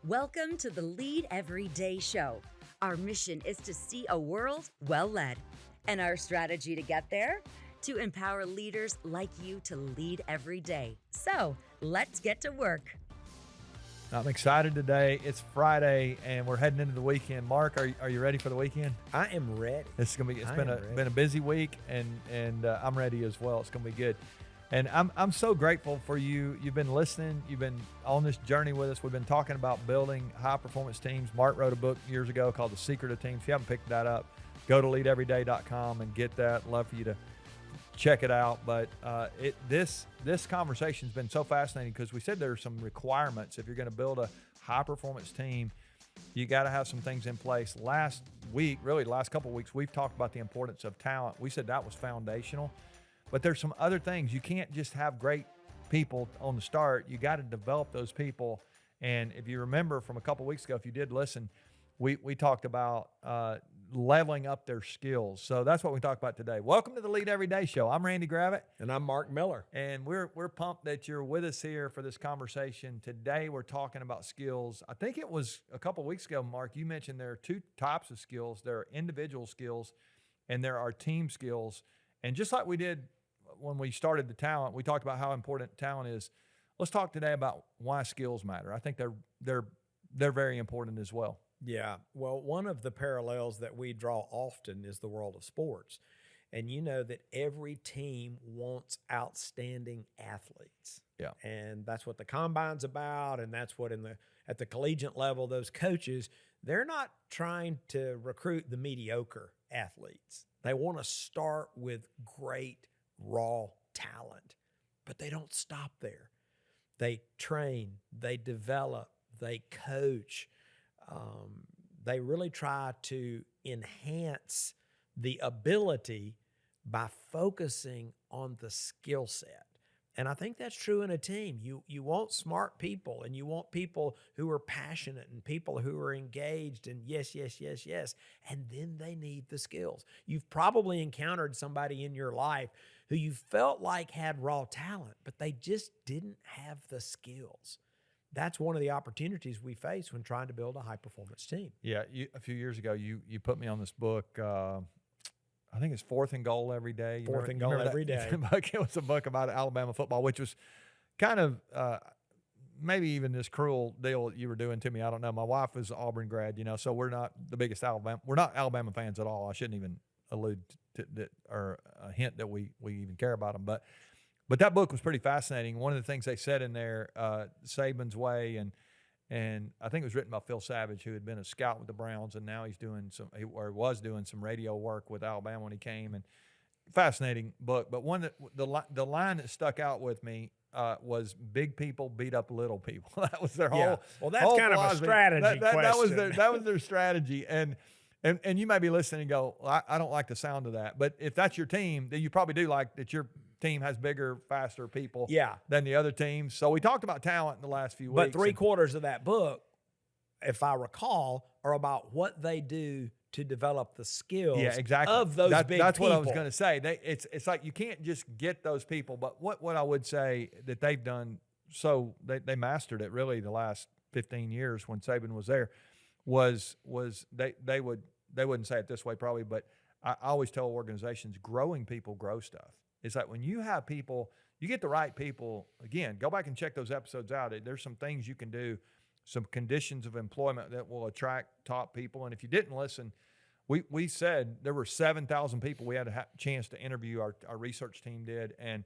Welcome to the Lead Every Day show. Our mission is to see a world well led. And our strategy to get there? To empower leaders like you to lead every day. So let's get to work. I'm excited today. It's Friday and we're heading into the weekend. Mark, are you ready for the weekend? I am ready. It's been a busy week and I'm ready as well. It's gonna be good. And I'm so grateful for you. You've been listening. You've been on this journey with us. We've been talking about building high performance teams. Mark wrote a book years ago called The Secret of Teams. If you haven't picked that up, go to leadeveryday.com and get that. Love for you to check it out. But this conversation's been so fascinating because we said there are some requirements. If you're going to build a high performance team, you got to have some things in place. Last week, really the last couple of weeks, we've talked about the importance of talent. We said that was foundational. But there's some other things. You can't just have great people on the start. You got to develop those people. And if you remember from a couple of weeks ago, if you did listen, we talked about leveling up their skills. So that's what we talk about today. Welcome to the Lead Every Day show. I'm Randy Gravitt. And I'm Mark Miller. And we're pumped that you're with us here for this conversation. Today we're talking about skills. I think it was a couple of weeks ago, Mark, you mentioned there are two types of skills. There are individual skills and there are team skills. And just like we did when we started the talent, we talked about how important talent is. Let's talk today about why skills matter. I think they're very important as well. Yeah. Well, one of the parallels that we draw often is the world of sports. And you know that every team wants outstanding athletes. Yeah. And that's what the combine's about. And that's what at the collegiate level, those coaches, they're not trying to recruit the mediocre athletes. They want to start with great raw talent, but they don't stop there. They train, they develop, they coach. They really try to enhance the ability by focusing on the skill set. And I think that's true in a team. You want smart people and you want people who are passionate and people who are engaged and yes. And then they need the skills. You've probably encountered somebody in your life who you felt like had raw talent, but they just didn't have the skills. That's one of the opportunities we face when trying to build a high-performance team. Yeah, a few years ago, you put me on this book. I think it's Fourth and Goal Every Day. Fourth and Goal Every Day. It was a book about Alabama football, which was kind of maybe even this cruel deal you were doing to me. I don't know. My wife is Auburn grad, so we're not the biggest Alabama. We're not Alabama fans at all. I shouldn't even allude to that or a hint that we even care about them, But that book was pretty fascinating. One of the things they said in there, Saban's Way, and I think it was written by Phil Savage, who had been a scout with the Browns, and now was doing some radio work with Alabama when he came. And fascinating book. But the line that stuck out with me was "Big people beat up little people." That was their whole. Yeah. Well, that's kind of a strategy question. That was their strategy. And you may be listening and go, well, I don't like the sound of that. But if that's your team, then you probably do like that your team has bigger, faster people than the other teams. So we talked about talent in the last few weeks. But three-quarters of that book, if I recall, are about what they do to develop the skills of those big people. That's what I was going to say. It's like you can't just get those people. But what I would say that they've done, so they mastered it really the last 15 years when Saban was there, was they wouldn't say it this way probably, but I always tell organizations, growing people grow stuff. It's like when you have people, you get the right people, again, go back and check those episodes out. There's some things you can do, some conditions of employment that will attract top people. And if you didn't listen, we said there were 7,000 people we had a chance to interview, our research team did, and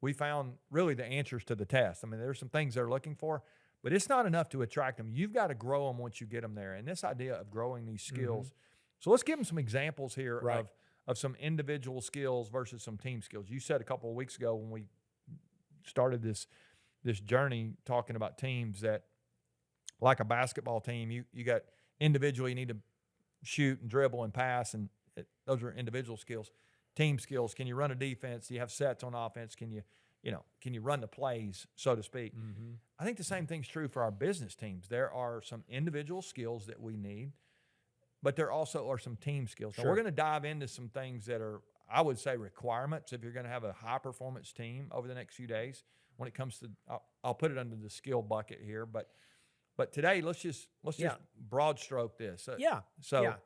we found really the answers to the test. I mean, there's some things they're looking for, but it's not enough to attract them. You've got to grow them once you get them there. And this idea of growing these skills. Mm-hmm. So let's give them some examples here of some individual skills versus some team skills. You said a couple of weeks ago when we started this journey talking about teams that, like a basketball team, you got individually you need to shoot and dribble and pass, and those are individual skills. Team skills, can you run a defense? Do you have sets on offense? Can you run the plays, so to speak? Mm-hmm. I think the same thing's true for our business teams. There are some individual skills that we need, but there also are some team skills. Sure. Now, we're going to dive into some things that are, I would say, requirements if you're going to have a high-performance team over the next few days when it comes to, I'll put it under the skill bucket here, but But today, let's just Yeah. broad stroke this. Yeah. So yeah.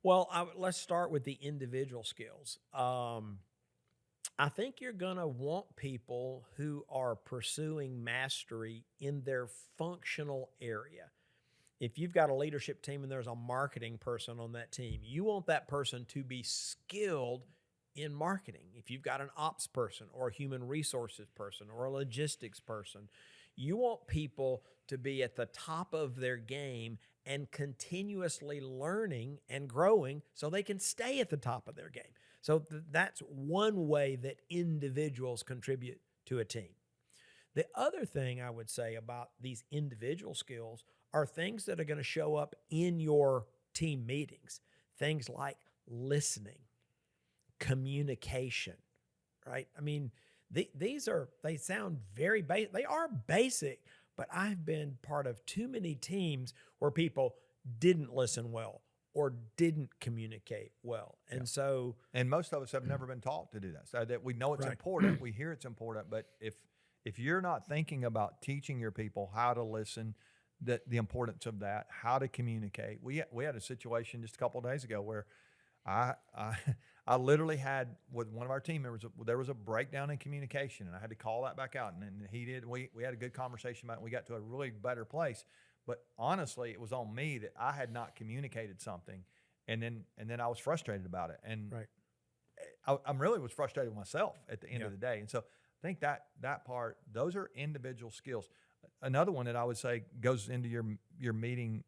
Well, let's start with the individual skills. I think you're going to want people who are pursuing mastery in their functional area. If you've got a leadership team and there's a marketing person on that team, you want that person to be skilled in marketing. If you've got an ops person or a human resources person or a logistics person, you want people to be at the top of their game and continuously learning and growing so they can stay at the top of their game. So that's one way that individuals contribute to a team. The other thing I would say about these individual skills are things that are going to show up in your team meetings. Things like listening, communication, right? I mean, they sound very basic. They are basic, but I've been part of too many teams where people didn't listen well or didn't communicate well. And so, and most of us have never been taught to do that. So that we know it's Right. important, we hear it's important, but if you're not thinking about teaching your people how to listen, the importance of that, how to communicate. We had a situation just a couple of days ago where I literally had, with one of our team members, there was a breakdown in communication, and I had to call that back out. And he did. We had a good conversation about it, and we got to a really better place. But honestly, it was on me that I had not communicated something, and then I was frustrated about it. And Right. I really was frustrated with myself at the end Yeah. of the day. And so I think that part, those are individual skills. Another one that I would say goes into your meeting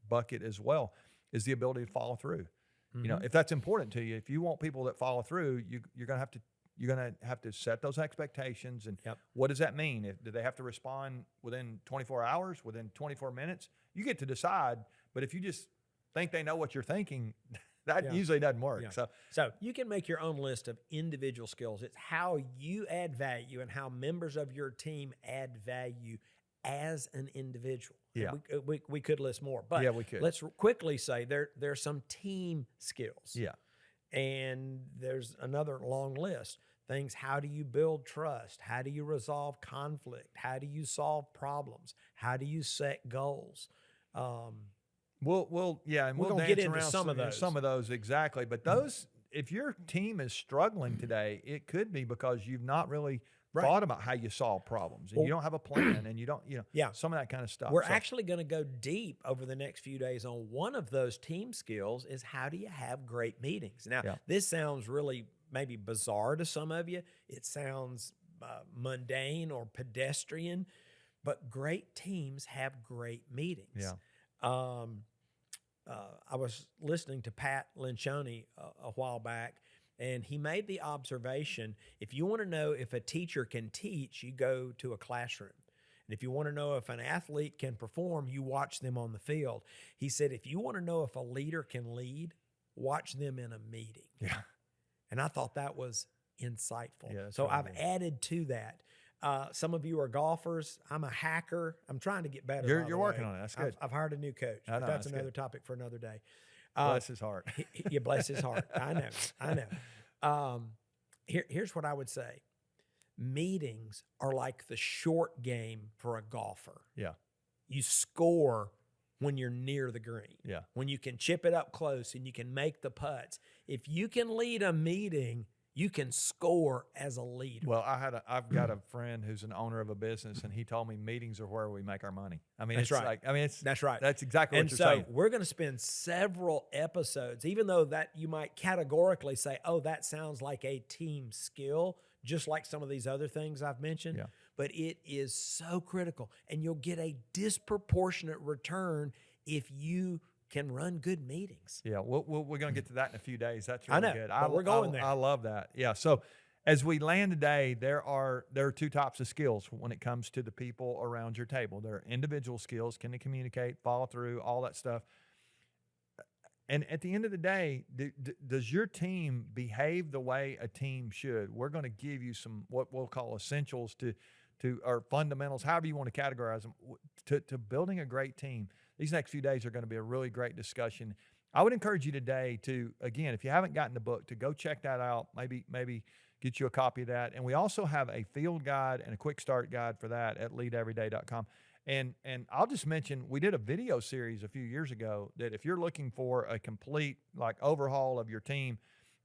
bucket as well is the ability to follow through. You know, if that's important to you, if you want people that follow through, you're going to have to set those expectations. And Yep. what does that mean? Do they have to respond within 24 hours, within 24 minutes? You get to decide. But if you just think they know what you're thinking, that Yeah. usually doesn't work. Yeah. So So you can make your own list of individual skills. It's how you add value and how members of your team add value as an individual. Yeah. We could list more, but Yeah, we could. let's quickly say there's some team skills. yeah, And there's another long list. Things, how do you build trust? How do you resolve conflict? How do you solve problems? How do you set goals? we'll We're we'll gonna dance get into around some of those. Some of those exactly. But those, if your team is struggling today, it could be because you've not really Right. thought about how you solve problems, and you don't have a plan, and you don't, Yeah. some of that kind of stuff. We're So, actually going to go deep over the next few days on one of those team skills is how do you have great meetings? Now, Yeah. this sounds really maybe bizarre to some of you. It sounds mundane or pedestrian, but great teams have great meetings. Yeah. I was listening to Pat Lencioni a while back, and he made the observation, if you want to know if a teacher can teach, you go to a classroom. And if you want to know if an athlete can perform, you watch them on the field. He said, if you want to know if a leader can lead, watch them in a meeting. Yeah. And I thought that was insightful. Yeah, that's So really I've good. added to that. Some of you are golfers. I'm a hacker. I'm trying to get better. You're by the working way. on it. That's good. I've hired a new coach. I But know, that's that's another good. topic for another day. Bless his heart. You bless his heart. I know. Here's what I would say. Meetings are like the short game for a golfer. Yeah. You score when you're near the green. Yeah. When you can chip it up close and you can make the putts. If you can lead a meeting, you can score as a leader. Well, I've got a friend who's an owner of a business, and he told me meetings are where we make our money. I mean, That's it's right. like, I mean, it's That's right. That's exactly And what so you're saying. we're going to spend several episodes, even though that you might categorically say, oh, that sounds like a team skill, just like some of these other things I've mentioned. Yeah. But it is so critical. And you'll get a disproportionate return if you can run good meetings. Yeah, we're going to get to that in a few days. That's I really know, good. but we're going there. I love that. Yeah. So as we land today, there are two types of skills when it comes to the people around your table. There are individual skills. Can they communicate, follow through, all that stuff. And at the end of the day, does your team behave the way a team should? We're going to give you some what we'll call essentials to or fundamentals, however you want to categorize them, to building a great team. These next few days are going to be a really great discussion. I would encourage you today to, again, if you haven't gotten the book, to go check that out. Maybe get you a copy of that. And we also have a field guide and a quick start guide for that at leadeveryday.com. And I'll just mention, we did a video series a few years ago that if you're looking for a complete like overhaul of your team,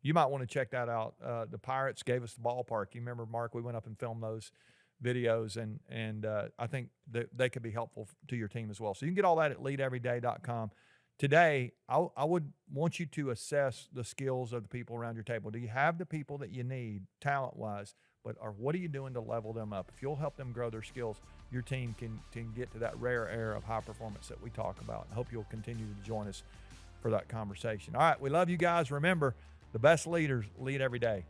you might want to check that out. The Pirates gave us the ballpark. You remember, Mark, we went up and filmed those videos, and I think that they could be helpful to your team as well. So you can get all that at leadeveryday.com. Today, I would want you to assess the skills of the people around your table. Do you have the people that you need talent-wise, or what are you doing to level them up? If you'll help them grow their skills, your team can get to that rare air of high performance that we talk about. I hope you'll continue to join us for that conversation. All right, we love you guys. Remember, the best leaders lead every day.